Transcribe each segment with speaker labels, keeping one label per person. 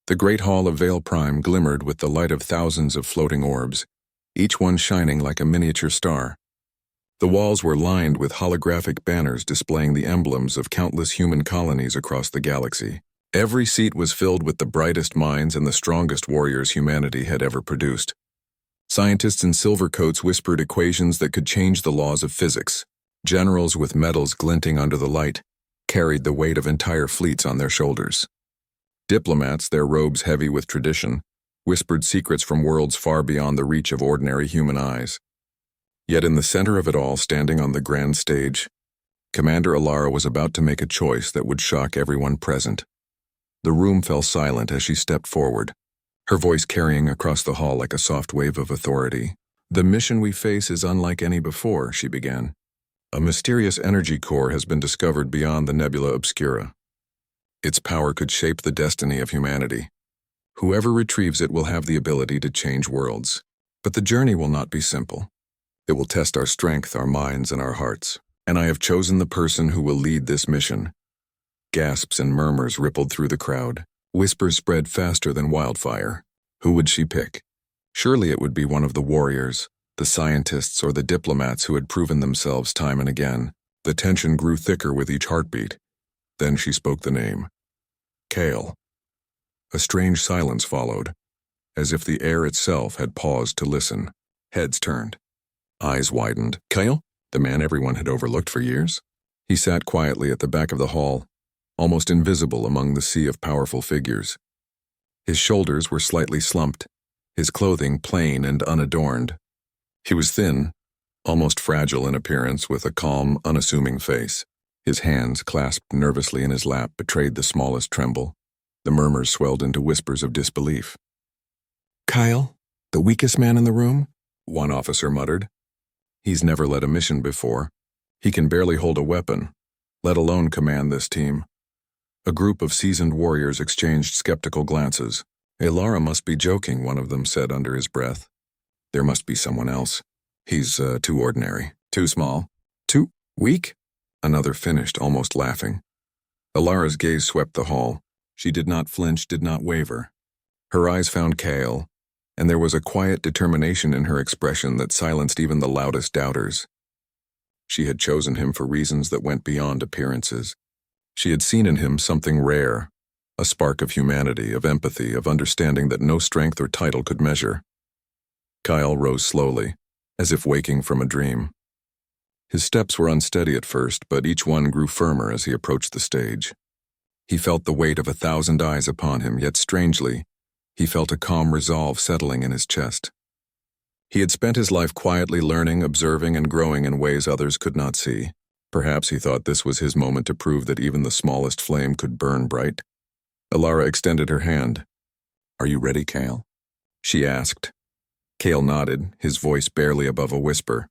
Speaker 1: The great hall of Vale Prime glimmered with the light of thousands of floating orbs, each one shining like a miniature star. The walls were lined with holographic banners displaying the emblems of countless human colonies across the galaxy. Every seat was filled with the brightest minds and the strongest warriors humanity had ever produced. Scientists in silver coats whispered equations that could change the laws of physics. Generals with medals glinting under the light carried the weight of entire fleets on their shoulders. Diplomats, their robes heavy with tradition, whispered secrets from worlds far beyond the reach of ordinary human eyes. Yet in the center of it all, standing on the grand stage, Commander Alara was about to make a choice that would shock everyone present. The room fell silent as she stepped forward, her voice carrying across the hall like a soft wave of authority. "The mission we face is unlike any before," she began. "A mysterious energy core has been discovered beyond the Nebula Obscura. Its power could shape the destiny of humanity. Whoever retrieves it will have the ability to change worlds. But the journey will not be simple. It will test our strength, our minds, and our hearts. And I have chosen the person who will lead this mission." Gasps and murmurs rippled through the crowd. Whispers spread faster than wildfire. Who would she pick? Surely it would be one of the warriors, the scientists, or the diplomats who had proven themselves time and again. The tension grew thicker with each heartbeat. Then she spoke the name. Kale. A strange silence followed, as if the air itself had paused to listen. Heads turned. Eyes widened. Kale? The man everyone had overlooked for years? He sat quietly at the back of the hall, almost invisible among the sea of powerful figures. His shoulders were slightly slumped, his clothing plain and unadorned. He was thin, almost fragile in appearance, with a calm, unassuming face. His hands, clasped nervously in his lap, betrayed the smallest tremble. The murmurs swelled into whispers of disbelief. "Kyle, the weakest man in the room?" one officer muttered. "He's never led a mission before. He can barely hold a weapon, let alone command this team." A group of seasoned warriors exchanged skeptical glances. "Alara must be joking," one of them said under his breath. "There must be someone else. He's too ordinary, too small, too weak," another finished, almost laughing. Alara's gaze swept the hall. She did not flinch, did not waver. Her eyes found Kale, and there was a quiet determination in her expression that silenced even the loudest doubters. She had chosen him for reasons that went beyond appearances. She had seen in him something rare, a spark of humanity, of empathy, of understanding that no strength or title could measure. Kyle rose slowly, as if waking from a dream. His steps were unsteady at first, but each one grew firmer as he approached the stage. He felt the weight of 1,000 eyes upon him, yet strangely, he felt a calm resolve settling in his chest. He had spent his life quietly learning, observing, and growing in ways others could not see. Perhaps he thought this was his moment to prove that even the smallest flame could burn bright. Alara extended her hand. "Are you ready, Kale?" she asked. Kale nodded, his voice barely above a whisper.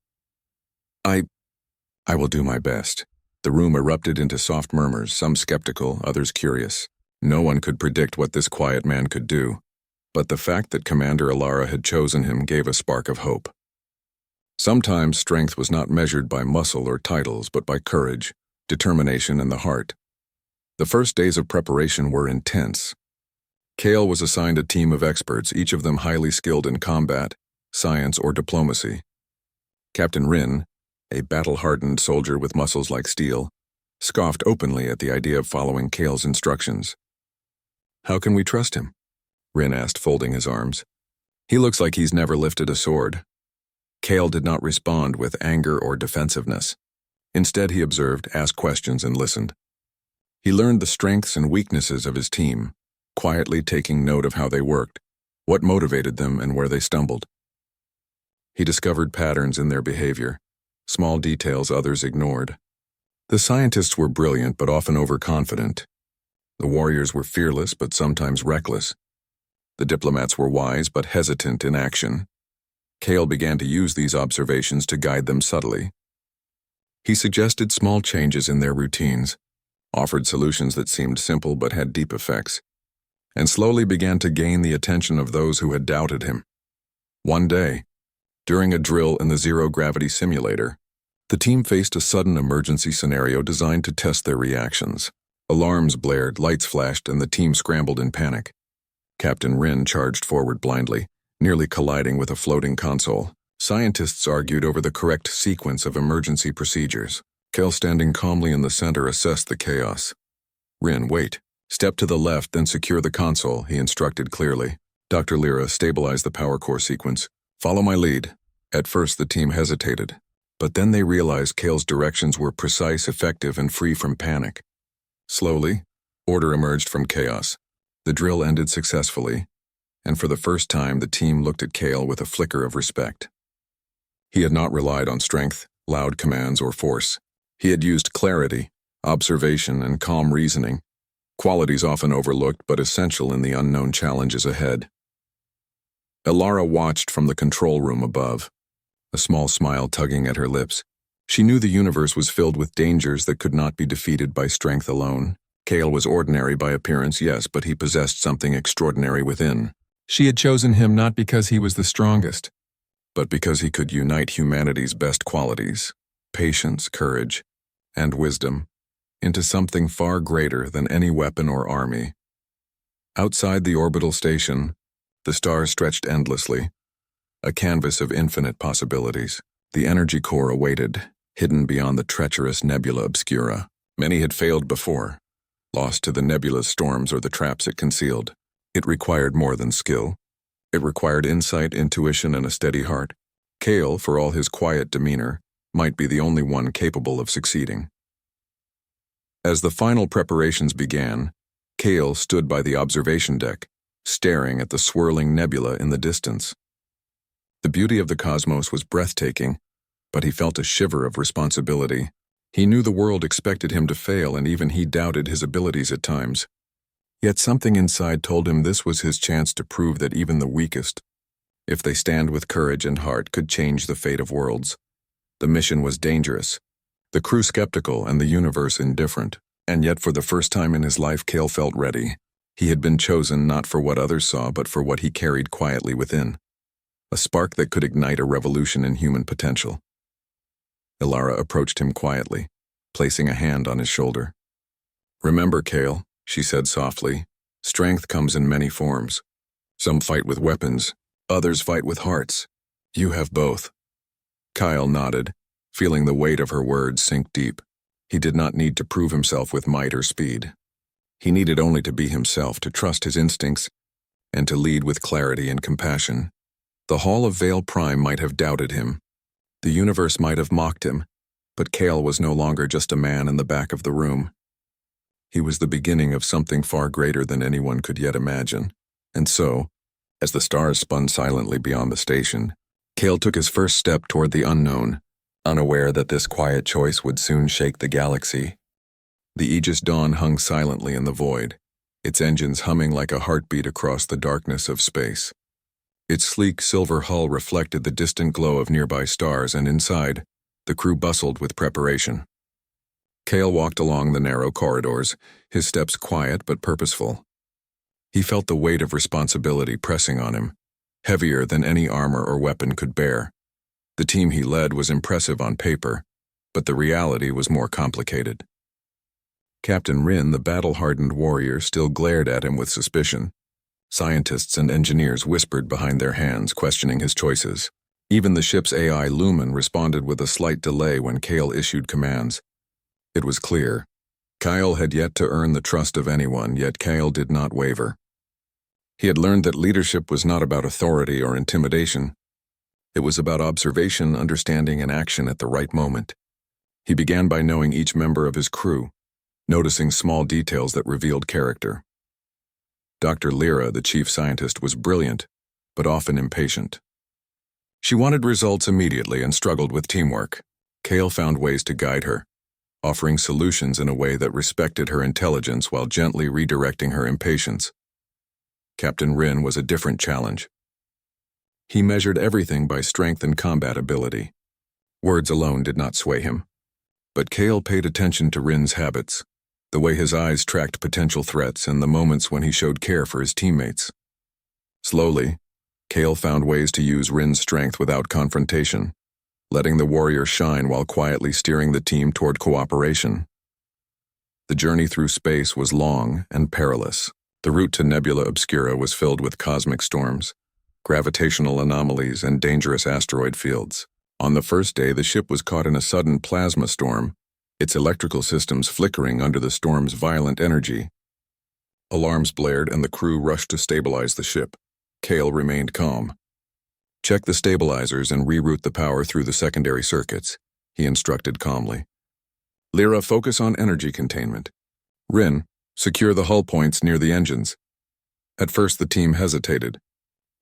Speaker 1: I will do my best." The room erupted into soft murmurs, some skeptical, others curious. No one could predict what this quiet man could do, but the fact that Commander Alara had chosen him gave a spark of hope. Sometimes strength was not measured by muscle or titles, but by courage, determination, and the heart. The first days of preparation were intense. Kale was assigned a team of experts, each of them highly skilled in combat, science, or diplomacy. Captain Rin, a battle-hardened soldier with muscles like steel, scoffed openly at the idea of following Kale's instructions. "How can we trust him?" Rin asked, folding his arms. "He looks like he's never lifted a sword." Kale did not respond with anger or defensiveness. Instead, he observed, asked questions, and listened. He learned the strengths and weaknesses of his team, quietly taking note of how they worked, what motivated them, and where they stumbled. He discovered patterns in their behavior, small details others ignored. The scientists were brilliant but often overconfident. The warriors were fearless but sometimes reckless. The diplomats were wise but hesitant in action. Kale began to use these observations to guide them subtly. He suggested small changes in their routines, offered solutions that seemed simple but had deep effects, and slowly began to gain the attention of those who had doubted him. One day, during a drill in the zero-gravity simulator, the team faced a sudden emergency scenario designed to test their reactions. Alarms blared, lights flashed, and the team scrambled in panic. Captain Rin charged forward blindly, nearly colliding with a floating console. Scientists argued over the correct sequence of emergency procedures. Kale, standing calmly in the center, assessed the chaos. Rin, wait. Step to the left, then secure the console, he instructed clearly. Dr. Lyra, stabilize the power core sequence. Follow my lead. At first, the team hesitated, but then they realized Kale's directions were precise, effective, and free from panic. Slowly, order emerged from chaos. The drill ended successfully, and for the first time, the team looked at Kale with a flicker of respect. He had not relied on strength, loud commands, or force. He had used clarity, observation, and calm reasoning, qualities often overlooked but essential in the unknown challenges ahead. Elara watched from the control room above, a small smile tugging at her lips. She knew the universe was filled with dangers that could not be defeated by strength alone. Kale was ordinary by appearance, yes, but he possessed something extraordinary within. She had chosen him not because he was the strongest, but because he could unite humanity's best qualities, patience, courage, and wisdom, into something far greater than any weapon or army. Outside the orbital station, the stars stretched endlessly, a canvas of infinite possibilities. The energy core awaited, hidden beyond the treacherous nebula obscura. Many had failed before, lost to the nebula's storms or the traps it concealed. It required more than skill. It required insight, intuition, and a steady heart. Kale, for all his quiet demeanor, might be the only one capable of succeeding. As the final preparations began, Kale stood by the observation deck, staring at the swirling nebula in the distance. The beauty of the cosmos was breathtaking, but he felt a shiver of responsibility. He knew the world expected him to fail, and even he doubted his abilities at times. Yet something inside told him this was his chance to prove that even the weakest, if they stand with courage and heart, could change the fate of worlds. The mission was dangerous, the crew skeptical, and the universe indifferent. And yet for the first time in his life, Kale felt ready. He had been chosen not for what others saw, but for what he carried quietly within. A spark that could ignite a revolution in human potential. Elara approached him quietly, placing a hand on his shoulder. "Remember, Kale," she said softly, "strength comes in many forms. Some fight with weapons, others fight with hearts. You have both." Kyle nodded, feeling the weight of her words sink deep. He did not need to prove himself with might or speed. He needed only to be himself, to trust his instincts, and to lead with clarity and compassion. The Hall of Vale Prime might have doubted him. The universe might have mocked him, but Kale was no longer just a man in the back of the room. He was the beginning of something far greater than anyone could yet imagine. And so, as the stars spun silently beyond the station, Kale took his first step toward the unknown, unaware that this quiet choice would soon shake the galaxy. The Aegis Dawn hung silently in the void, its engines humming like a heartbeat across the darkness of space. Its sleek silver hull reflected the distant glow of nearby stars, and inside, the crew bustled with preparation. Kale walked along the narrow corridors, his steps quiet but purposeful. He felt the weight of responsibility pressing on him, heavier than any armor or weapon could bear. The team he led was impressive on paper, but the reality was more complicated. Captain Rin, the battle-hardened warrior, still glared at him with suspicion. Scientists and engineers whispered behind their hands, questioning his choices. Even the ship's AI Lumen responded with a slight delay when Kale issued commands. It was clear. Kyle had yet to earn the trust of anyone, yet Kale did not waver. He had learned that leadership was not about authority or intimidation. It was about observation, understanding, and action at the right moment. He began by knowing each member of his crew, noticing small details that revealed character. Dr. Lyra, the chief scientist, was brilliant, but often impatient. She wanted results immediately and struggled with teamwork. Kale found ways to guide her, offering solutions in a way that respected her intelligence while gently redirecting her impatience. Captain Rin was a different challenge. He measured everything by strength and combat ability. Words alone did not sway him. But Kale paid attention to Rin's habits, the way his eyes tracked potential threats and the moments when he showed care for his teammates. Slowly, Kale found ways to use Rin's strength without confrontation, letting the warrior shine while quietly steering the team toward cooperation. The journey through space was long and perilous. The route to Nebula Obscura was filled with cosmic storms, gravitational anomalies, and dangerous asteroid fields. On the first day, the ship was caught in a sudden plasma storm, its electrical systems flickering under the storm's violent energy. Alarms blared and the crew rushed to stabilize the ship. Kale remained calm. "Check the stabilizers and reroute the power through the secondary circuits," he instructed calmly. "Lyra, focus on energy containment. Rin, secure the hull points near the engines." At first the team hesitated.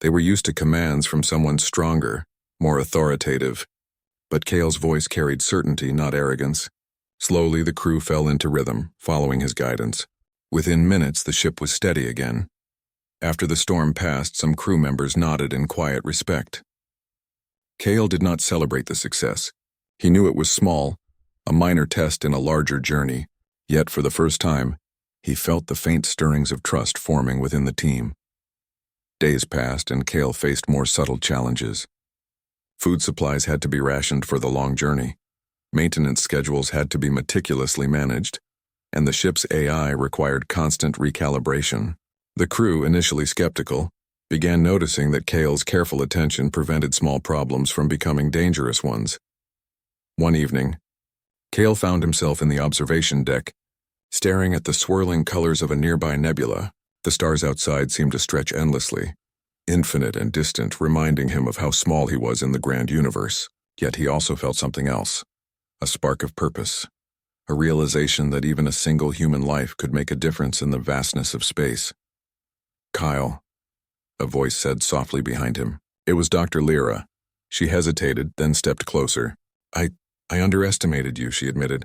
Speaker 1: They were used to commands from someone stronger, more authoritative. But Kale's voice carried certainty, not arrogance. Slowly the crew fell into rhythm, following his guidance. Within minutes the ship was steady again. After the storm passed, some crew members nodded in quiet respect. Kale did not celebrate the success. He knew it was small, a minor test in a larger journey. Yet for the first time, he felt the faint stirrings of trust forming within the team. Days passed and Kale faced more subtle challenges. Food supplies had to be rationed for the long journey. Maintenance schedules had to be meticulously managed, and the ship's AI required constant recalibration. The crew, initially skeptical, began noticing that Kale's careful attention prevented small problems from becoming dangerous ones. One evening, Kale found himself in the observation deck, staring at the swirling colors of a nearby nebula. The stars outside seemed to stretch endlessly, infinite and distant, reminding him of how small he was in the grand universe. Yet he also felt something else, a spark of purpose, a realization that even a single human life could make a difference in the vastness of space. "Kyle," a voice said softly behind him. It was Dr. Lyra. She hesitated, then stepped closer. I underestimated you," she admitted.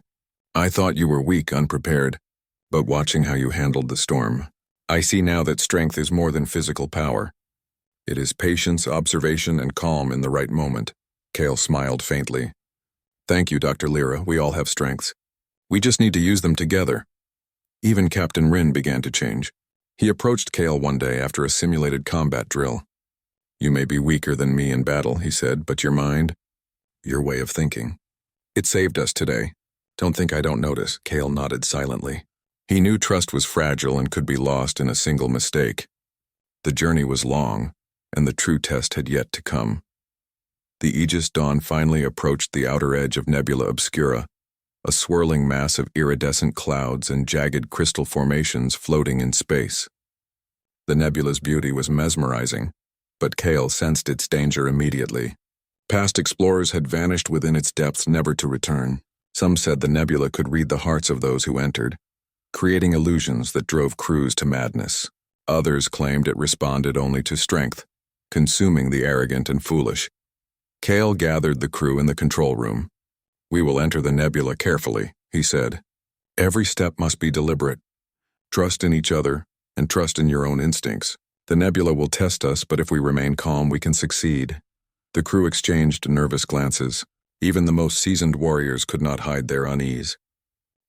Speaker 1: "I thought you were weak, unprepared, but watching how you handled the storm, I see now that strength is more than physical power. It is patience, observation, and calm in the right moment." Kale smiled faintly. "Thank you, Dr. Lyra. We all have strengths. We just need to use them together." Even Captain Rin began to change. He approached Kale one day after a simulated combat drill. "You may be weaker than me in battle," he said, "but your mind, your way of thinking, it saved us today. Don't think I don't notice." Kale nodded silently. He knew trust was fragile and could be lost in a single mistake. The journey was long, and the true test had yet to come. The Aegis Dawn finally approached the outer edge of Nebula Obscura, a swirling mass of iridescent clouds and jagged crystal formations floating in space. The nebula's beauty was mesmerizing, but Kale sensed its danger immediately. Past explorers had vanished within its depths, never to return. Some said the nebula could read the hearts of those who entered, creating illusions that drove crews to madness. Others claimed it responded only to strength, consuming the arrogant and foolish. Kale gathered the crew in the control room. "We will enter the nebula carefully," he said. "Every step must be deliberate. Trust in each other, and trust in your own instincts. The nebula will test us, but if we remain calm, we can succeed." The crew exchanged nervous glances. Even the most seasoned warriors could not hide their unease.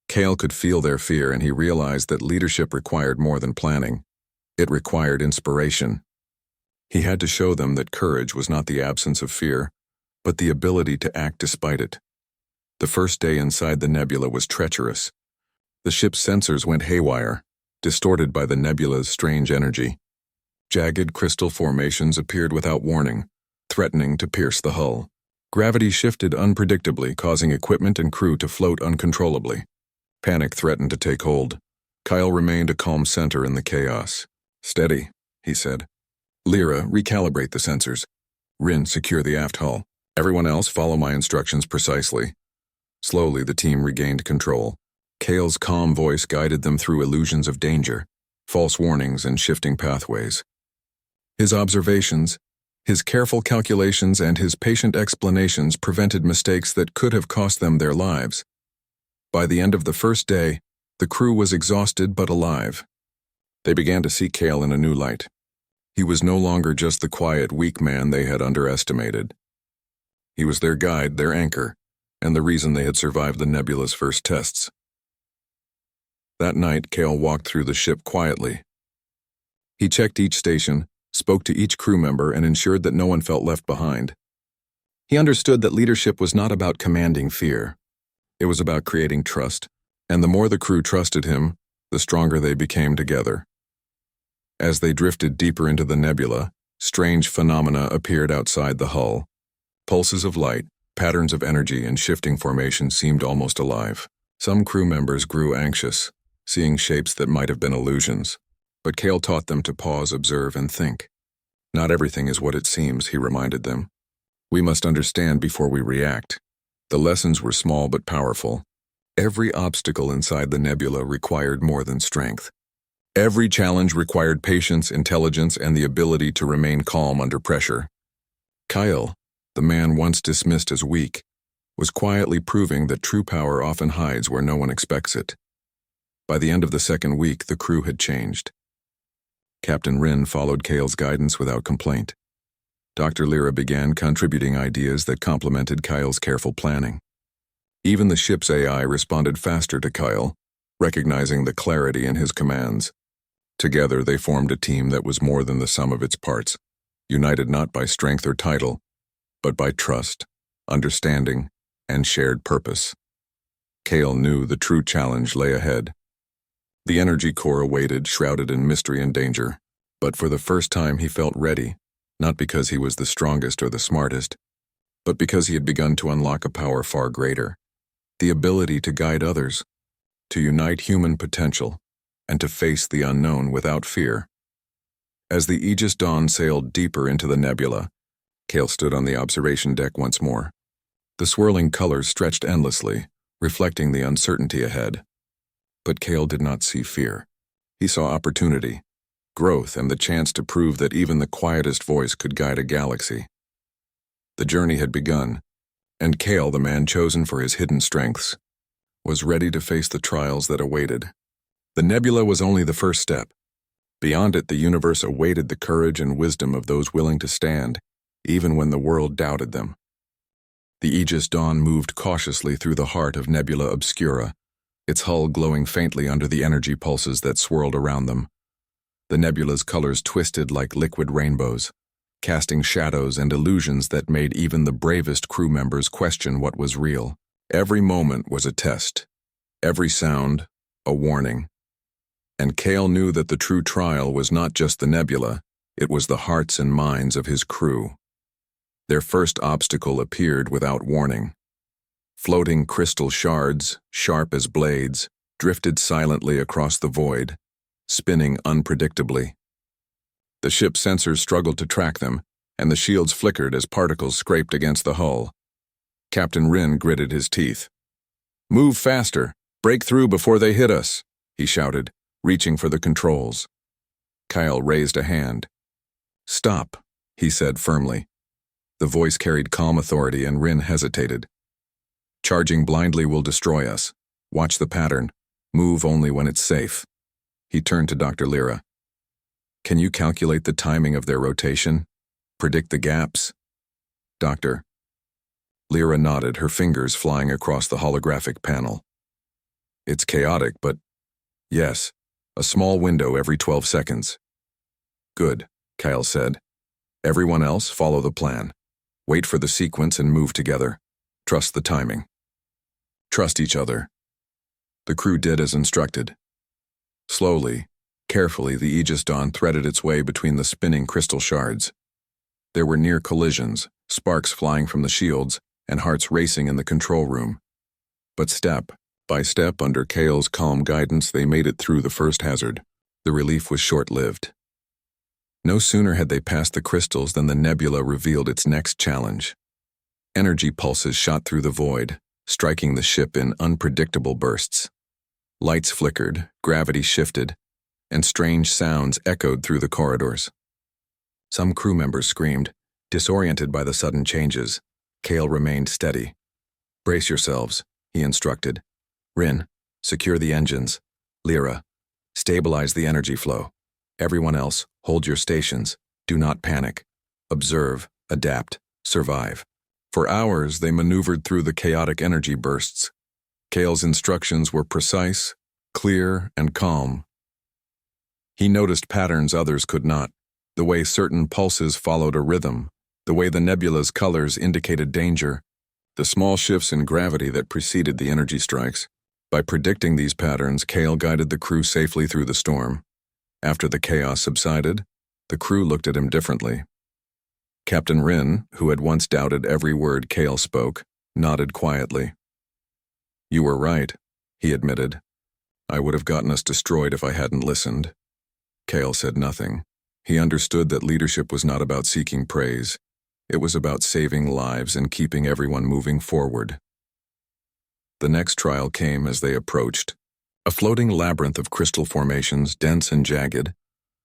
Speaker 1: Kale could feel their fear, and he realized that leadership required more than planning. It required inspiration. He had to show them that courage was not the absence of fear, but the ability to act despite it. The first day inside the nebula was treacherous. The ship's sensors went haywire, distorted by the nebula's strange energy. Jagged crystal formations appeared without warning, threatening to pierce the hull. Gravity shifted unpredictably, causing equipment and crew to float uncontrollably. Panic threatened to take hold. Kyle remained a calm center in the chaos. "Steady," he said. "Lyra, recalibrate the sensors. Rin, secure the aft hull. Everyone else, follow my instructions precisely." Slowly, the team regained control. Kale's calm voice guided them through illusions of danger, false warnings, and shifting pathways. His observations, his careful calculations, and his patient explanations prevented mistakes that could have cost them their lives. By the end of the first day, the crew was exhausted but alive. They began to see Kale in a new light. He was no longer just the quiet, weak man they had underestimated. He was their guide, their anchor, and the reason they had survived the nebula's first tests. That night, Kale walked through the ship quietly. He checked each station, spoke to each crew member, and ensured that no one felt left behind. He understood that leadership was not about commanding fear. It was about creating trust, and the more the crew trusted him, the stronger they became together. As they drifted deeper into the nebula, strange phenomena appeared outside the hull. Pulses of light, patterns of energy, and shifting formation seemed almost alive. Some crew members grew anxious, seeing shapes that might have been illusions. But Cale taught them to pause, observe, and think. Not everything is what it seems, he reminded them. We must understand before we react. The lessons were small but powerful. Every obstacle inside the nebula required more than strength. Every challenge required patience, intelligence, and the ability to remain calm under pressure. Kyle, the man once dismissed as weak, was quietly proving that true power often hides where no one expects it. By the end of the second week, the crew had changed. Captain Ryn followed Cale's guidance without complaint. Dr. Lyra began contributing ideas that complemented Kyle's careful planning. Even the ship's AI responded faster to Kyle, recognizing the clarity in his commands. Together, they formed a team that was more than the sum of its parts, united not by strength or title, but by trust, understanding, and shared purpose. Cale knew the true challenge lay ahead. The energy core awaited, shrouded in mystery and danger, but for the first time he felt ready, not because he was the strongest or the smartest, but because he had begun to unlock a power far greater, the ability to guide others, to unite human potential, and to face the unknown without fear. As the Aegis Dawn sailed deeper into the nebula, Cale stood on the observation deck once more. The swirling colors stretched endlessly, reflecting the uncertainty ahead. But Cale did not see fear. He saw opportunity, growth, and the chance to prove that even the quietest voice could guide a galaxy. The journey had begun, and Cale, the man chosen for his hidden strengths, was ready to face the trials that awaited. The nebula was only the first step. Beyond it, the universe awaited the courage and wisdom of those willing to stand, even when the world doubted them. The Aegis Dawn moved cautiously through the heart of Nebula Obscura, its hull glowing faintly under the energy pulses that swirled around them. The nebula's colors twisted like liquid rainbows, casting shadows and illusions that made even the bravest crew members question what was real. Every moment was a test, every sound a warning. And Cale knew that the true trial was not just the nebula, it was the hearts and minds of his crew. Their first obstacle appeared without warning. Floating crystal shards, sharp as blades, drifted silently across the void, spinning unpredictably. The ship's sensors struggled to track them, and the shields flickered as particles scraped against the hull. Captain Ryn gritted his teeth. "Move faster! Break through before they hit us!" he shouted, reaching for the controls. Kyle raised a hand. "Stop," he said firmly. The voice carried calm authority, and Ryn hesitated. "Charging blindly will destroy us. Watch the pattern. Move only when it's safe." He turned to Dr. Lyra. "Can you calculate the timing of their rotation? Predict the gaps?" "Doctor." Lyra nodded, her fingers flying across the holographic panel. "It's chaotic, but yes, a small window every 12 seconds. "Good," Kyle said. "Everyone else, follow the plan. Wait for the sequence and move together. Trust the timing. Trust each other." The crew did as instructed. Slowly, carefully, the Aegis Dawn threaded its way between the spinning crystal shards. There were near collisions, sparks flying from the shields, and hearts racing in the control room. But step by step, under Cale's calm guidance, they made it through the first hazard. The relief was short-lived. No sooner had they passed the crystals than the nebula revealed its next challenge. Energy pulses shot through the void, striking the ship in unpredictable bursts. Lights flickered, gravity shifted, and strange sounds echoed through the corridors. Some crew members screamed, disoriented by the sudden changes. Cale remained steady. "Brace yourselves," he instructed. "Ryn, secure the engines. Lyra, stabilize the energy flow. Everyone else, hold your stations. Do not panic. Observe, adapt, survive." For hours, they maneuvered through the chaotic energy bursts. Cale's instructions were precise, clear, and calm. He noticed patterns others could not, the way certain pulses followed a rhythm, the way the nebula's colors indicated danger, the small shifts in gravity that preceded the energy strikes. By predicting these patterns, Cale guided the crew safely through the storm. After the chaos subsided, the crew looked at him differently. Captain Ryn, who had once doubted every word Cale spoke, nodded quietly. "You were right," he admitted. "I would have gotten us destroyed if I hadn't listened." Cale said nothing. He understood that leadership was not about seeking praise. It was about saving lives and keeping everyone moving forward. The next trial came as they approached. A floating labyrinth of crystal formations, dense and jagged,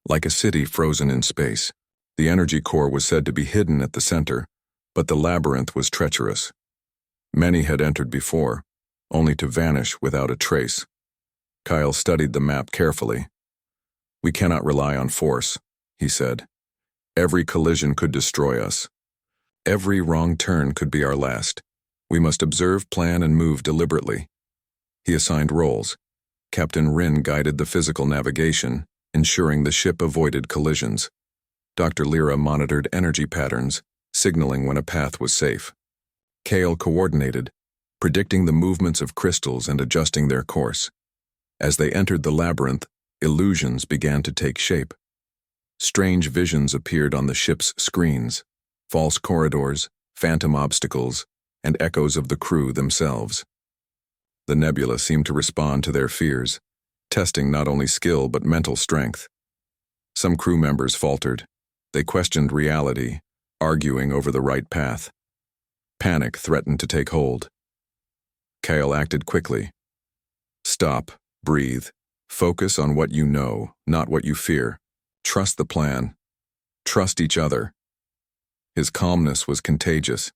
Speaker 1: like a city frozen in space. The energy core was said to be hidden at the center, but the labyrinth was treacherous. Many had entered before, only to vanish without a trace. Kyle studied the map carefully. "We cannot rely on force," he said. "Every collision could destroy us. Every wrong turn could be our last. We must observe, plan, and move deliberately." He assigned roles. Captain Ryn guided the physical navigation, ensuring the ship avoided collisions. Dr. Lyra monitored energy patterns, signaling when a path was safe. Cale coordinated, predicting the movements of crystals and adjusting their course. As they entered the labyrinth, illusions began to take shape. Strange visions appeared on the ship's screens, false corridors, phantom obstacles, and echoes of the crew themselves. The nebula seemed to respond to their fears, testing not only skill but mental strength. Some crew members faltered. They questioned reality, arguing over the right path. Panic threatened to take hold. Cale acted quickly. "Stop, breathe, focus on what you know, not what you fear. Trust the plan. Trust each other." His calmness was contagious.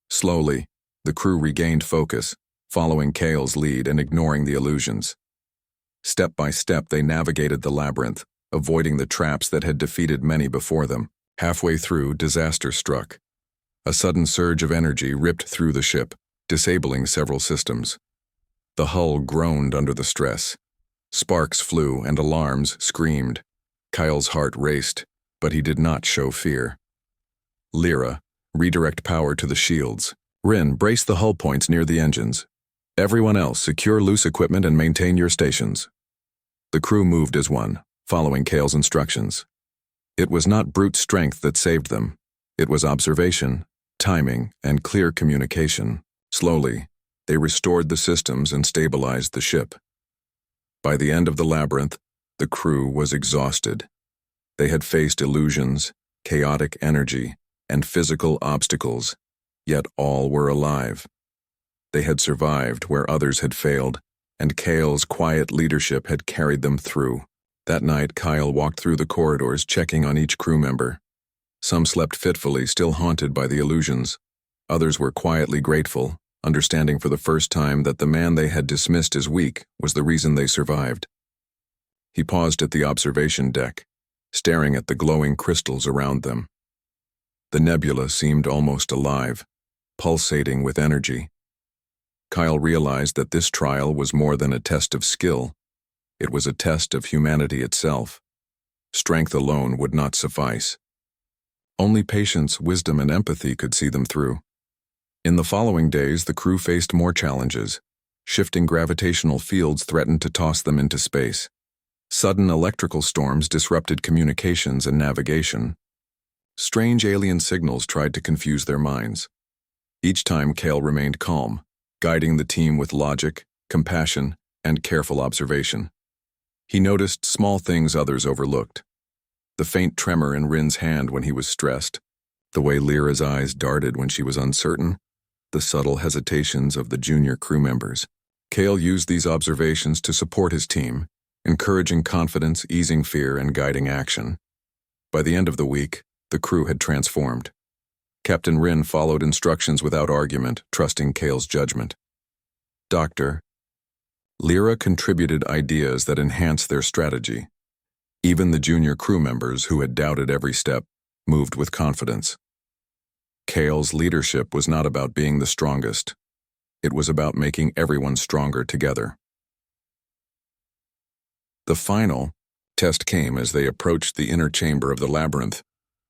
Speaker 1: Slowly, the crew regained focus, following Cale's lead and ignoring the illusions. Step by step, they navigated the labyrinth, avoiding the traps that had defeated many before them. Halfway through, disaster struck. A sudden surge of energy ripped through the ship, disabling several systems. The hull groaned under the stress. Sparks flew and alarms screamed. Kyle's heart raced, but he did not show fear. "Lyra, redirect power to the shields. Ryn, brace the hull points near the engines. Everyone else, secure loose equipment and maintain your stations." The crew moved as one, following Cale's instructions. It was not brute strength that saved them. It was observation, timing, and clear communication. Slowly, they restored the systems and stabilized the ship. By the end of the labyrinth, the crew was exhausted. They had faced illusions, chaotic energy, and physical obstacles, yet all were alive. They had survived where others had failed, and Cale's quiet leadership had carried them through. That night, Kyle walked through the corridors, checking on each crew member. Some slept fitfully, still haunted by the illusions. Others were quietly grateful, understanding for the first time that the man they had dismissed as weak was the reason they survived. He paused at the observation deck, staring at the glowing crystals around them. The nebula seemed almost alive, pulsating with energy. Kyle realized that this trial was more than a test of skill. It was a test of humanity itself. Strength alone would not suffice. Only patience, wisdom, and empathy could see them through. In the following days, the crew faced more challenges. Shifting gravitational fields threatened to toss them into space. Sudden electrical storms disrupted communications and navigation. Strange alien signals tried to confuse their minds. Each time, Cale remained calm, guiding the team with logic, compassion, and careful observation. He noticed small things others overlooked. The faint tremor in Ryn's hand when he was stressed, the way Lyra's eyes darted when she was uncertain, the subtle hesitations of the junior crew members. Cale used these observations to support his team, encouraging confidence, easing fear, and guiding action. By the end of the week, the crew had transformed. Captain Ryn followed instructions without argument, trusting Cale's judgment. Dr. Lyra contributed ideas that enhanced their strategy. Even the junior crew members, who had doubted every step, moved with confidence. Cale's leadership was not about being the strongest. It was about making everyone stronger together. The final test came as they approached the inner chamber of the labyrinth,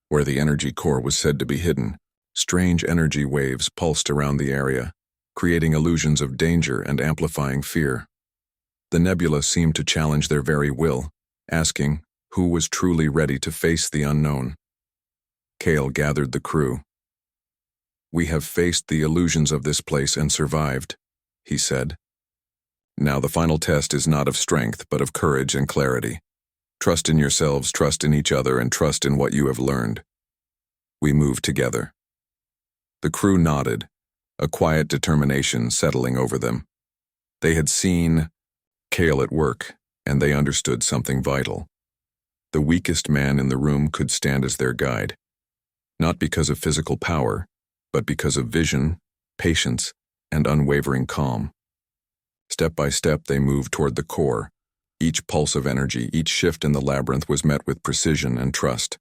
Speaker 1: where the energy core was said to be hidden. Strange energy waves pulsed around the area, creating illusions of danger and amplifying fear. The nebula seemed to challenge their very will, asking who was truly ready to face the unknown. Kale gathered the crew. "We have faced the illusions of this place and survived," he said. "Now the final test is not of strength, but of courage and clarity. Trust in yourselves, trust in each other, and trust in what you have learned." We moved together. The crew nodded, a quiet determination settling over them. They had seen Kale at work, and they understood something vital. The weakest man in the room could stand as their guide, not because of physical power, but because of vision, patience, and unwavering calm. Step by step, they moved toward the core. Each pulse of energy, each shift in the labyrinth was met with precision and trust.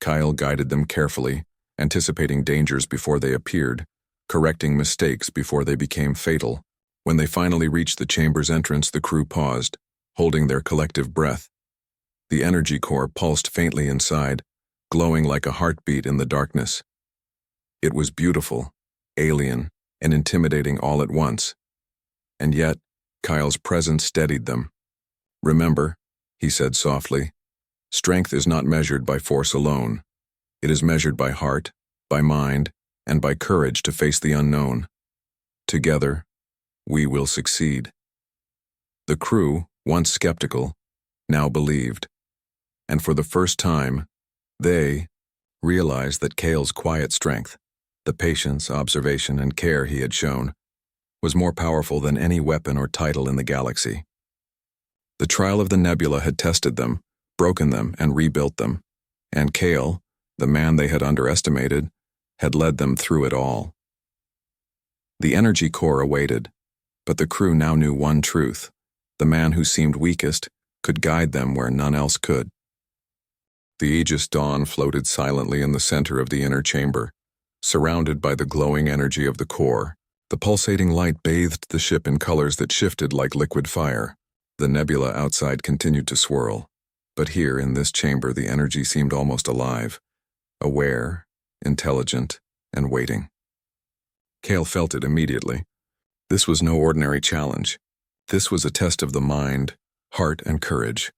Speaker 1: Kyle guided them carefully, anticipating dangers before they appeared, correcting mistakes before they became fatal. When they finally reached the chamber's entrance, the crew paused, holding their collective breath. The energy core pulsed faintly inside, glowing like a heartbeat in the darkness. It was beautiful, alien, and intimidating all at once. And yet, Kyle's presence steadied them. "Remember," he said softly, "strength is not measured by force alone. It is measured by heart, by mind, and by courage to face the unknown. Together, we will succeed." The crew, once skeptical, now believed. And for the first time, they realized that Kale's quiet strength, the patience, observation, and care he had shown, was more powerful than any weapon or title in the galaxy. The trial of the nebula had tested them, broken them, and rebuilt them, and Kale, the man they had underestimated, had led them through it all. The energy core awaited, but the crew now knew one truth: the man who seemed weakest could guide them where none else could. The Aegis Dawn floated silently in the center of the inner chamber, surrounded by the glowing energy of the core. The pulsating light bathed the ship in colors that shifted like liquid fire. The nebula outside continued to swirl, but here in this chamber the energy seemed almost alive, aware, intelligent, and waiting. Kale felt it immediately. This was no ordinary challenge. This was a test of the mind, heart, and courage.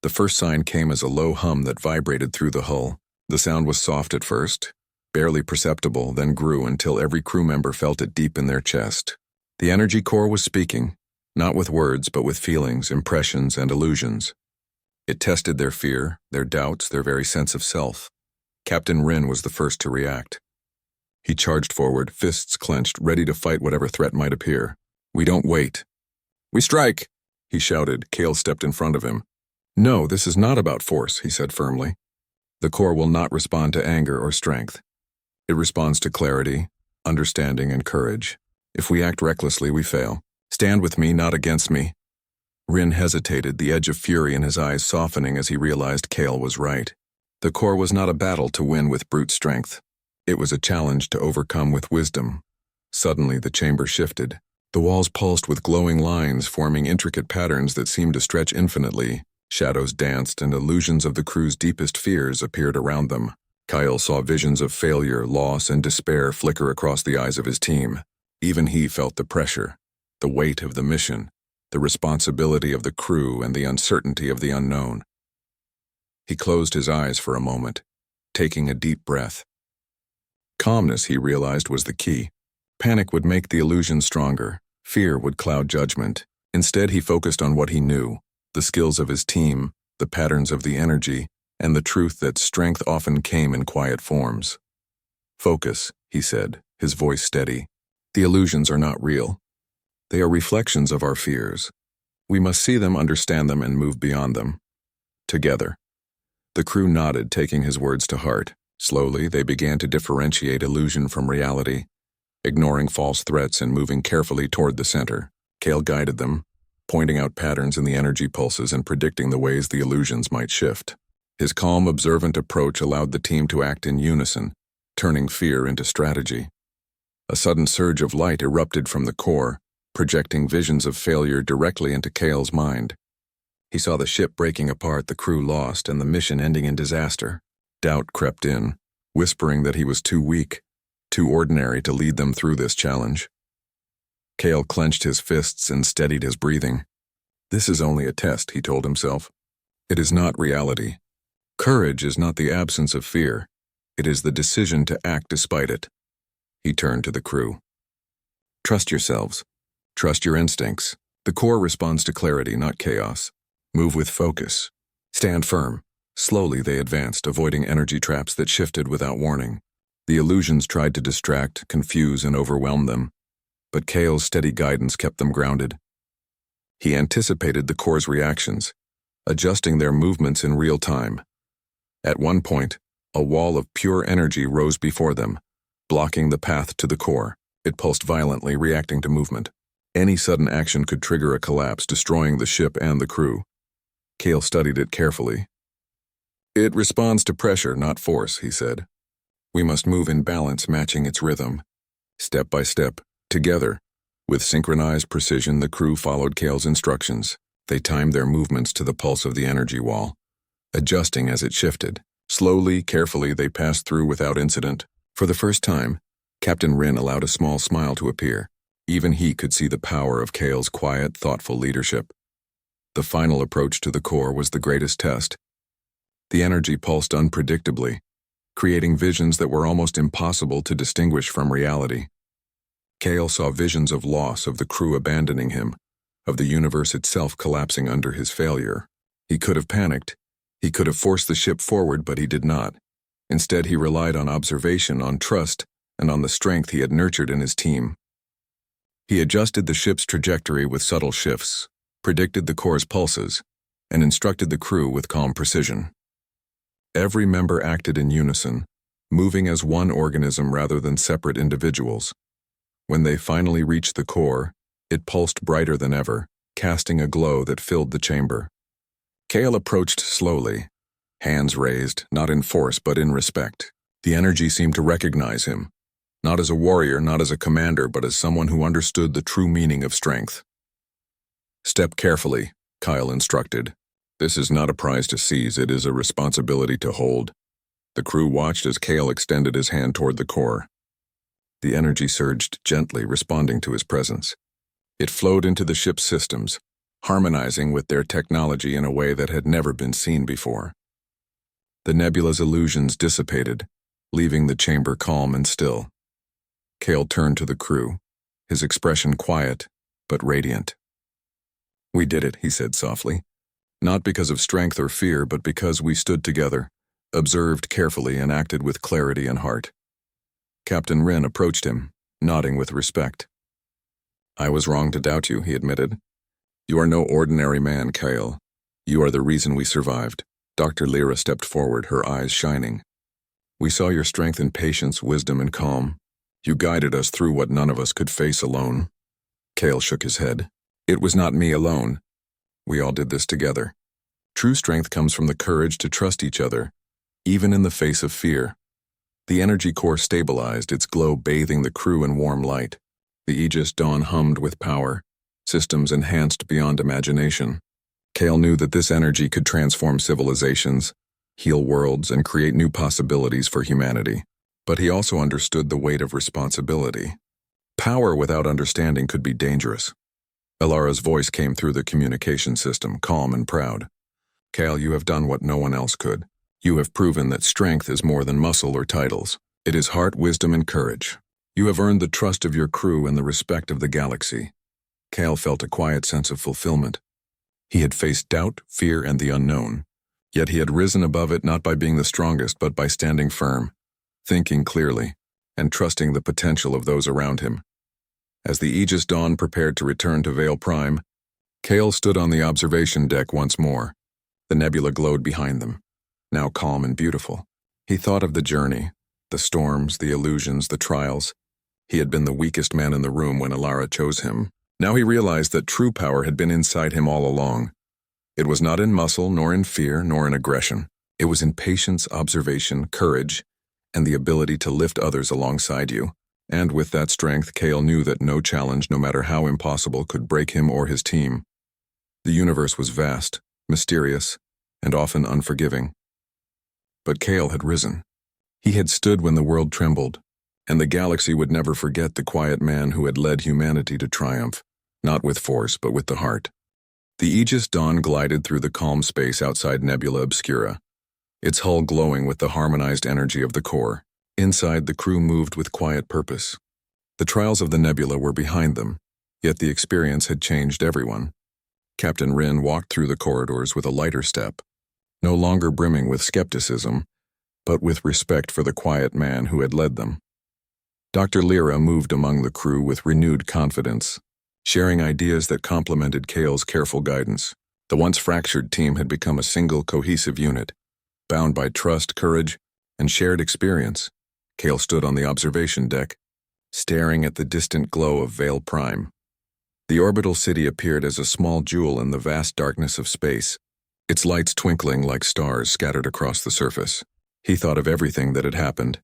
Speaker 1: The first sign came as a low hum that vibrated through the hull. The sound was soft at first, barely perceptible, then grew until every crew member felt it deep in their chest. The energy core was speaking, not with words but with feelings, impressions, and illusions. It tested their fear, their doubts, their very sense of self. Captain Rin was the first to react. He charged forward, fists clenched, ready to fight whatever threat might appear. "We don't wait. We strike!" he shouted. Kale stepped in front of him. "No, this is not about force," he said firmly. "The core will not respond to anger or strength. It responds to clarity, understanding, and courage. If we act recklessly, we fail. Stand with me, not against me." Rin hesitated, the edge of fury in his eyes softening as he realized Kale was right. The core was not a battle to win with brute strength. It was a challenge to overcome with wisdom. Suddenly, the chamber shifted. The walls pulsed with glowing lines, forming intricate patterns that seemed to stretch infinitely. Shadows danced, and illusions of the crew's deepest fears appeared around them. Kyle saw visions of failure, loss, and despair flicker across the eyes of his team. Even he felt the pressure, the weight of the mission, the responsibility of the crew, and the uncertainty of the unknown. He closed his eyes for a moment, taking a deep breath. Calmness, he realized, was the key. Panic would make the illusion stronger. Fear would cloud judgment. Instead, he focused on what he knew: the skills of his team, the patterns of the energy, and the truth that strength often came in quiet forms. "Focus," he said, his voice steady. "The illusions are not real. They are reflections of our fears. We must see them, understand them, and move beyond them. Together." The crew nodded, taking his words to heart. Slowly, they began to differentiate illusion from reality, ignoring false threats and moving carefully toward the center. Kale guided them, pointing out patterns in the energy pulses and predicting the ways the illusions might shift. His calm, observant approach allowed the team to act in unison, turning fear into strategy. A sudden surge of light erupted from the core, projecting visions of failure directly into Kale's mind. He saw the ship breaking apart, the crew lost, and the mission ending in disaster. Doubt crept in, whispering that he was too weak, too ordinary to lead them through this challenge. Kale clenched his fists and steadied his breathing. "This is only a test," he told himself. It is not reality. Courage is not the absence of fear. It is the decision to act despite it. He turned to the crew. Trust yourselves. Trust your instincts. The core responds to clarity, not chaos. Move with focus. Stand firm. Slowly they advanced, avoiding energy traps that shifted without warning. The illusions tried to distract, confuse, and overwhelm them, but Kale's steady guidance kept them grounded. He anticipated the core's reactions, adjusting their movements in real time. At one point, a wall of pure energy rose before them, blocking the path to the core. It pulsed violently, reacting to movement. Any sudden action could trigger a collapse, destroying the ship and the crew. Kale studied it carefully. It responds to pressure, not force, he said. We must move in balance, matching its rhythm. Step by step, together. With synchronized precision, the crew followed Kale's instructions. They timed their movements to the pulse of the energy wall, adjusting as it shifted. Slowly, carefully, they passed through without incident. For the first time, Captain Rin allowed a small smile to appear. Even he could see the power of Kale's quiet, thoughtful leadership. The final approach to the core was the greatest test. The energy pulsed unpredictably, creating visions that were almost impossible to distinguish from reality. Kale saw visions of loss, of the crew abandoning him, of the universe itself collapsing under his failure. He could have panicked. He could have forced the ship forward, but he did not. Instead, he relied on observation, on trust, and on the strength he had nurtured in his team. He adjusted the ship's trajectory with subtle shifts, predicted the core's pulses, and instructed the crew with calm precision. Every member acted in unison, moving as one organism rather than separate individuals. When they finally reached the core, it pulsed brighter than ever, casting a glow that filled the chamber. Kale approached slowly, hands raised, not in force but in respect. The energy seemed to recognize him, not as a warrior, not as a commander, but as someone who understood the true meaning of strength. Step carefully, Kyle instructed. This is not a prize to seize, it is a responsibility to hold. The crew watched as Kale extended his hand toward the core. The energy surged gently, responding to his presence. It flowed into the ship's systems, harmonizing with their technology in a way that had never been seen before. The nebula's illusions dissipated, leaving the chamber calm and still. Kale turned to the crew, his expression quiet but radiant. We did it, he said softly. Not because of strength or fear, but because we stood together, observed carefully, and acted with clarity and heart. Captain Rin approached him, nodding with respect. I was wrong to doubt you, he admitted. You are no ordinary man, Kale. You are the reason we survived. Dr. Lyra stepped forward, her eyes shining. We saw your strength in patience, wisdom, and calm. You guided us through what none of us could face alone. Kale shook his head. It was not me alone. We all did this together. True strength comes from the courage to trust each other, even in the face of fear. The energy core stabilized, its glow bathing the crew in warm light. The Aegis Dawn hummed with power, systems enhanced beyond imagination. Kale knew that this energy could transform civilizations, heal worlds, and create new possibilities for humanity. But he also understood the weight of responsibility. Power without understanding could be dangerous. Alara's voice came through the communication system, calm and proud. Kale, you have done what no one else could. You have proven that strength is more than muscle or titles. It is heart, wisdom, and courage. You have earned the trust of your crew and the respect of the galaxy. Kale felt a quiet sense of fulfillment. He had faced doubt, fear, and the unknown. Yet he had risen above it not by being the strongest, but by standing firm, thinking clearly, and trusting the potential of those around him. As the Aegis Dawn prepared to return to Vale Prime, Kale stood on the observation deck once more. The nebula glowed behind them, now calm and beautiful. He thought of the journey, the storms, the illusions, the trials. He had been the weakest man in the room when Alara chose him. Now he realized that true power had been inside him all along. It was not in muscle, nor in fear, nor in aggression. It was in patience, observation, courage, and the ability to lift others alongside you. And with that strength, Kale knew that no challenge, no matter how impossible, could break him or his team. The universe was vast, mysterious, and often unforgiving. But Kale had risen. He had stood when the world trembled, and the galaxy would never forget the quiet man who had led humanity to triumph, not with force, but with the heart. The Aegis Dawn glided through the calm space outside Nebula Obscura, its hull glowing with the harmonized energy of the core. Inside, the crew moved with quiet purpose. The trials of the nebula were behind them, yet the experience had changed everyone. Captain Rin walked through the corridors with a lighter step, no longer brimming with skepticism, but with respect for the quiet man who had led them. Dr. Lyra moved among the crew with renewed confidence, sharing ideas that complemented Kale's careful guidance. The once fractured team had become a single cohesive unit, bound by trust, courage, and shared experience. Kale stood on the observation deck, staring at the distant glow of Vale Prime. The orbital city appeared as a small jewel in the vast darkness of space, its lights twinkling like stars scattered across the surface. He thought of everything that had happened,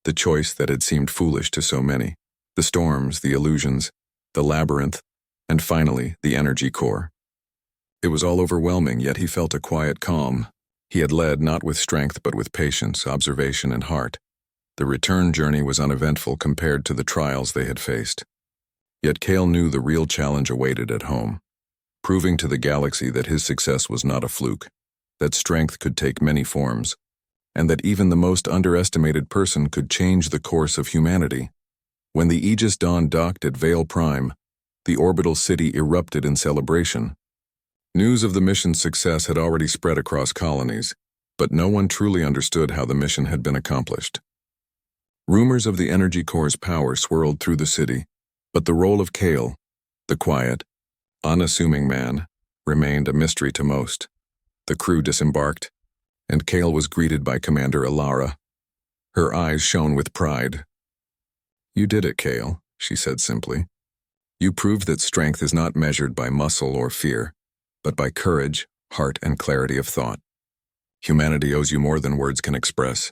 Speaker 1: the choice that had seemed foolish to so many, the storms, the illusions, the labyrinth, and finally, the energy core. It was all overwhelming, yet he felt a quiet calm. He had led not with strength but with patience, observation, and heart. The return journey was uneventful compared to the trials they had faced. Yet Kale knew the real challenge awaited at home, proving to the galaxy that his success was not a fluke, that strength could take many forms, and that even the most underestimated person could change the course of humanity. When the Aegis Dawn docked at Vale Prime, the orbital city erupted in celebration. News of the mission's success had already spread across colonies, but no one truly understood how the mission had been accomplished. Rumors of the energy core's power swirled through the city, but the role of Kale, the quiet, unassuming man, remained a mystery to most. The crew disembarked, and Kale was greeted by Commander Alara. Her eyes shone with pride. "You did it, Kale," she said simply. "You proved that strength is not measured by muscle or fear, but by courage, heart, and clarity of thought. Humanity owes you more than words can express."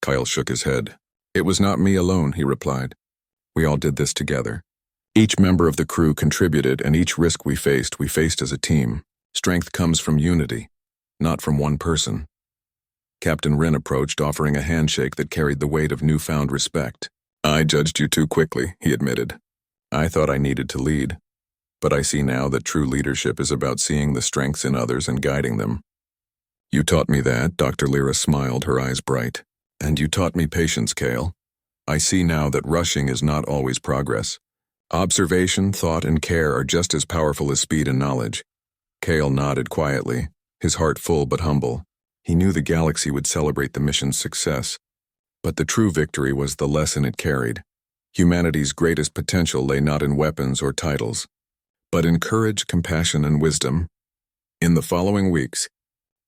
Speaker 1: Kyle shook his head. "It was not me alone," he replied. "We all did this together. Each member of the crew contributed, and each risk we faced as a team. Strength comes from unity, not from one person." Captain Rin approached, offering a handshake that carried the weight of newfound respect. "I judged you too quickly," he admitted. "I thought I needed to lead, but I see now that true leadership is about seeing the strengths in others and guiding them." "You taught me that," Dr. Lyra smiled, her eyes bright. "And you taught me patience, Kale. I see now that rushing is not always progress. Observation, thought, and care are just as powerful as speed and knowledge." Kale nodded quietly, his heart full but humble. He knew the galaxy would celebrate the mission's success, but the true victory was the lesson it carried. Humanity's greatest potential lay not in weapons or titles, but in courage, compassion, and wisdom. In the following weeks,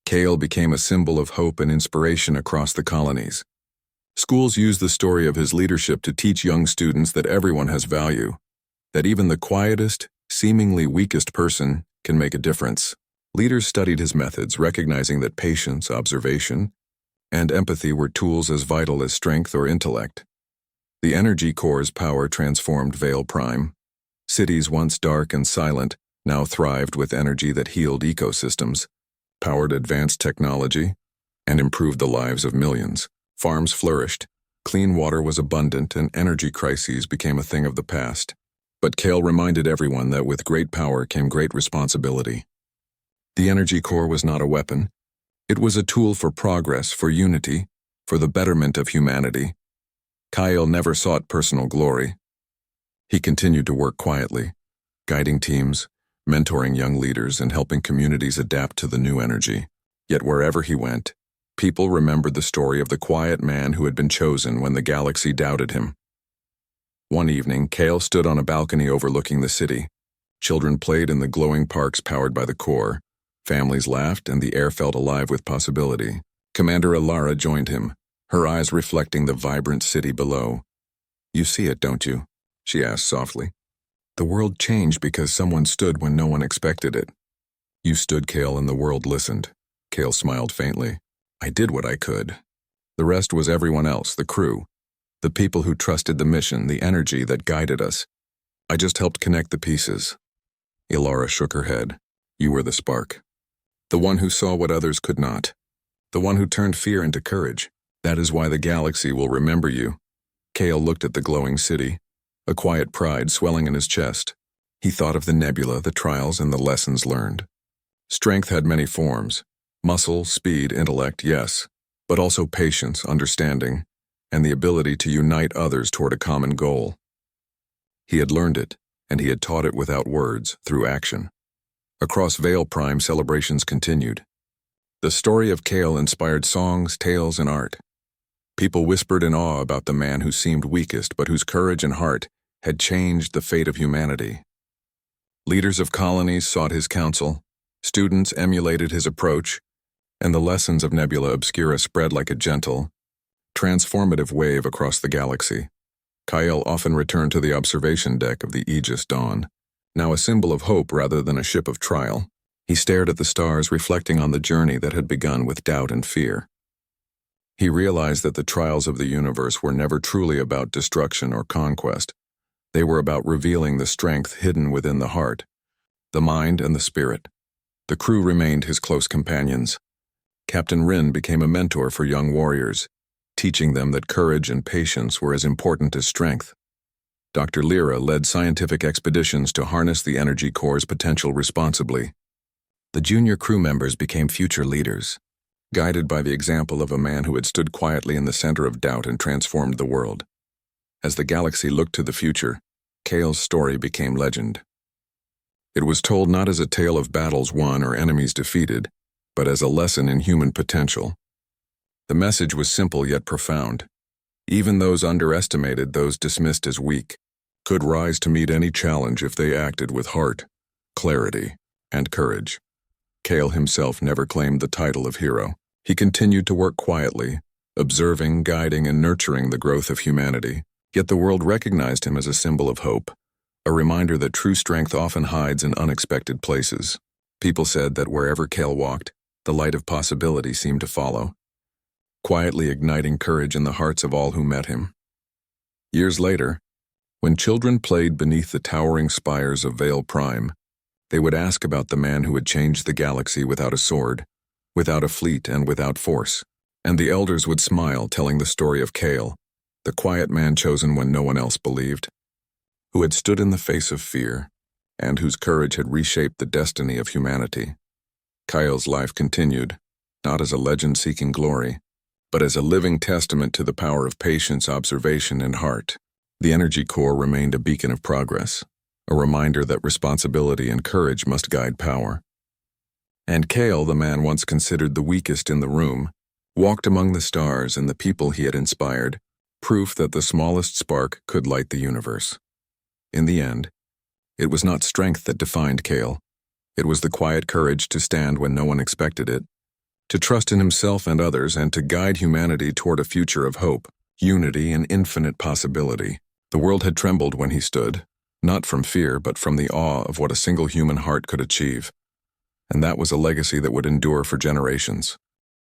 Speaker 1: Kale became a symbol of hope and inspiration across the colonies. Schools used the story of his leadership to teach young students that everyone has value, that even the quietest, seemingly weakest person can make a difference. Leaders studied his methods, recognizing that patience, observation, and empathy were tools as vital as strength or intellect. The energy core's power transformed Vale Prime. Cities once dark and silent now thrived with energy that healed ecosystems, powered advanced technology, and improved the lives of millions. Farms flourished, clean water was abundant, and energy crises became a thing of the past. But Kale reminded everyone that with great power came great responsibility. The energy core was not a weapon. It was a tool for progress, for unity, for the betterment of humanity. Kyle never sought personal glory. He continued to work quietly, guiding teams, mentoring young leaders, and helping communities adapt to the new energy. Yet wherever he went, people remembered the story of the quiet man who had been chosen when the galaxy doubted him. One evening, Kale stood on a balcony overlooking the city. Children played in the glowing parks powered by the core. Families laughed, and the air felt alive with possibility. Commander Alara joined him, her eyes reflecting the vibrant city below. "You see it, don't you?" she asked softly. "The world changed because someone stood when no one expected it." "You stood, Kale, and the world listened." Kale smiled faintly. "I did what I could. The rest was everyone else, the crew, the people who trusted the mission, the energy that guided us. I just helped connect the pieces." Ilara shook her head. "You were the spark. The one who saw what others could not. The one who turned fear into courage. That is why the galaxy will remember you." Kale looked at the glowing city, a quiet pride swelling in his chest. He thought of the nebula, the trials, and the lessons learned. Strength had many forms: muscle, speed, intellect, yes, but also patience, understanding, and the ability to unite others toward a common goal. He had learned it, and he had taught it without words, through action. Across Vale Prime, celebrations continued. The story of Cale inspired songs, tales, and art. People whispered in awe about the man who seemed weakest but whose courage and heart had changed the fate of humanity. Leaders of colonies sought his counsel, students emulated his approach, and the lessons of Nebula Obscura spread like a gentle, transformative wave across the galaxy. Kyle often returned to the observation deck of the Aegis Dawn, now a symbol of hope rather than a ship of trial. He stared at the stars, reflecting on the journey that had begun with doubt and fear. He realized that the trials of the universe were never truly about destruction or conquest. They were about revealing the strength hidden within the heart, the mind, and the spirit. The crew remained his close companions. Captain Rin became a mentor for young warriors, teaching them that courage and patience were as important as strength. Dr. Lyra led scientific expeditions to harness the energy core's potential responsibly. The junior crew members became future leaders, guided by the example of a man who had stood quietly in the center of doubt and transformed the world. As the galaxy looked to the future, Cale's story became legend. It was told not as a tale of battles won or enemies defeated, but as a lesson in human potential. The message was simple yet profound. Even those underestimated, those dismissed as weak, could rise to meet any challenge if they acted with heart, clarity, and courage. Cale himself never claimed the title of hero. He continued to work quietly, observing, guiding, and nurturing the growth of humanity. Yet the world recognized him as a symbol of hope, a reminder that true strength often hides in unexpected places. People said that wherever Cale walked, the light of possibility seemed to follow, quietly igniting courage in the hearts of all who met him. Years later, when children played beneath the towering spires of Vale Prime, they would ask about the man who had changed the galaxy without a sword, without a fleet, and without force. And the elders would smile, telling the story of Cale, the quiet man chosen when no one else believed, who had stood in the face of fear, and whose courage had reshaped the destiny of humanity. Kyle's life continued, not as a legend seeking glory, but as a living testament to the power of patience, observation, and heart. The energy core remained a beacon of progress, a reminder that responsibility and courage must guide power. And Cale, the man once considered the weakest in the room, walked among the stars and the people he had inspired, proof that the smallest spark could light the universe. In the end, it was not strength that defined Cale. It was the quiet courage to stand when no one expected it, to trust in himself and others, and to guide humanity toward a future of hope, unity, and infinite possibility. The world had trembled when he stood, not from fear, but from the awe of what a single human heart could achieve. And that was a legacy that would endure for generations.